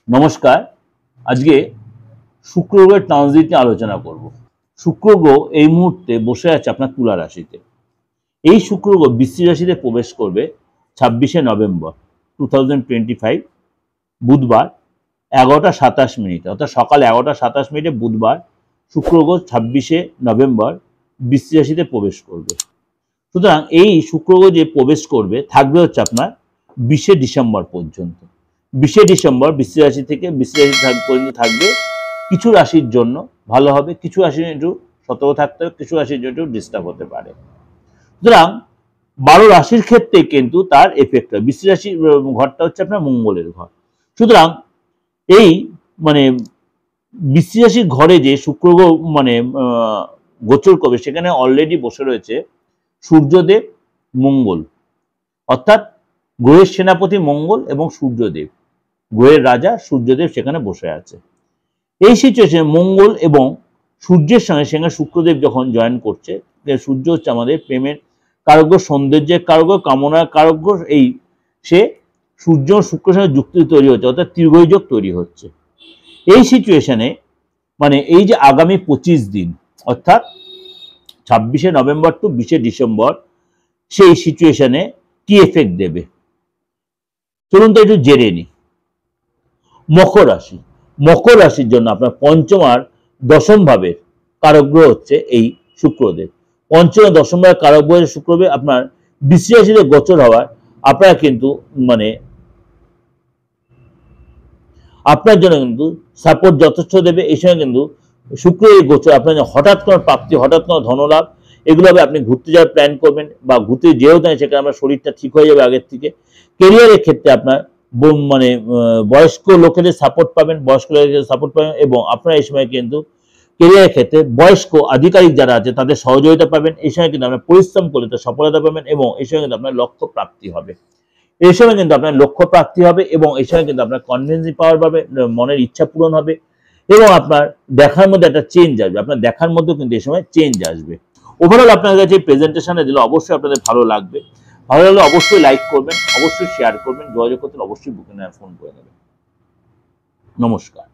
নমস্কার। আজকে শুক্র গ্রহের ট্রানজিট নিয়ে আলোচনা করব। শুক্র গ্রহ এই মুহূর্তে বসে আছে আপনার তুলা রাশিতে। এই শুক্র গ্রহ বৃশ্চিক রাশিতে প্রবেশ করবে 26শে নভেম্বর 2025 বুধবার 11:27 অর্থাৎ সকাল 11:27 বুধবার শুক্র গ্রহ 26শে নভেম্বর বৃশ্চিক রাশিতে প্রবেশ করবে। সুতরাং এই শুক্র গ্রহ যে প্রবেশ করবে থাকবে হচ্ছে আপনার 20শে ডিসেম্বর পর্যন্ত। 20শে ডিসেম্বর বৃশ্চিক রাশি থেকে বৃশ্চিক রাশি পর্যন্ত থাকবে। কিছু রাশির জন্য ভালো হবে, কিছু রাশির একটু সতর্ক থাকতে হবে, কিছু রাশির জন্য একটু ডিস্টার্ব হতে পারে। সুতরাং 12 রাশির ক্ষেত্রে কিন্তু তার এফেক্ট হয়। বৃশ্চিক রাশির ঘরটা হচ্ছে আপনার মঙ্গলের ঘর। সুতরাং এই বৃশ্চিক রাশির ঘরে যে শুক্র গ্রহ গোচর করবে সেখানে অলরেডি বসে রয়েছে সূর্যদেব, মঙ্গল, অর্থাৎ গ্রহের সেনাপতি মঙ্গল এবং সূর্যদেব, গ্রহের রাজা সূর্যদেব সেখানে বসে আছে। এই সিচুয়েশনে মঙ্গল এবং সূর্যের সঙ্গে সেখানে শুক্রদেব যখন জয়েন করছে, সূর্য হচ্ছে আমাদের প্রেমের কারক, সৌন্দর্যের কারক, কামনার কারক। এই সে সূর্য শুক্রের সঙ্গে যুক্তি তৈরি হচ্ছে, অর্থাৎ ত্রিগ্রহী যোগ তৈরি হচ্ছে। এই সিচুয়েশনে এই যে আগামী 25 দিন অর্থাৎ 26শে নভেম্বর টু 20শে ডিসেম্বর সেই সিচুয়েশনে কি এফেক্ট দেবে চলুন তো একটু জেনে নি। মকর রাশি, মকর রাশির জন্য আপনার পঞ্চম আর দশম ভাবের কারক গ্রহ হচ্ছে এই শুক্রদেব। পঞ্চম আর দশম ভাবের কারক গ্রহ শুক্রদেব আপনার বৃশ্চিক রাশিতে গোচর হওয়ার আপনারা কিন্তু আপনার জন্য কিন্তু সাপোর্ট যথেষ্ট দেবে। এই সময় কিন্তু শুক্র এই গোচর আপনার হঠাৎ কোনো প্রাপ্তি, হঠাৎ কোনো ধনলাভ, এগুলো হবে। আপনি ঘুরতে যাওয়ার প্ল্যান করবেন বা ঘুরতে যেও না, সেখানে আপনার শরীরটা ঠিক হয়ে যাবে আগের থেকে। কেরিয়ারের ক্ষেত্রে আপনার বয়স্ক লোকেদের সাপোর্ট পাবেন, বয়স্ক লোকেদের সাপোর্ট পাবেন এবং আপনারা এই সময় কিন্তু কেরিয়ারের ক্ষেত্রে বয়স্ক আধিকারিক যারা আছে তাদের সহযোগিতা পাবেন। এই সময় কিন্তু আপনার পরিশ্রম করলে তো সফলতা পাবেন এবং এই সময় কিন্তু আপনার লক্ষ্য প্রাপ্তি হবে। এই সময় কিন্তু আপনার লক্ষ্য প্রাপ্তি হবে এবং এই সময় কিন্তু আপনার কনভিন্সিং পাওয়ার পাবে, মনের ইচ্ছা পূরণ হবে এবং আপনার দেখার মধ্যে একটা চেঞ্জ আসবে। আপনার দেখার মধ্যেও কিন্তু এই সময় চেঞ্জ আসবে। ওভারঅল আপনাদের কাছে প্রেজেন্টেশনে দিলে অবশ্যই আপনাদের ভালো লাগবে। ভালো লাগলে অবশ্যই লাইক করবেন, অবশ্যই শেয়ার করবেন, যোগাযোগ করতে অবশ্যই বুকিং ফোন করে নেবেন। নমস্কার।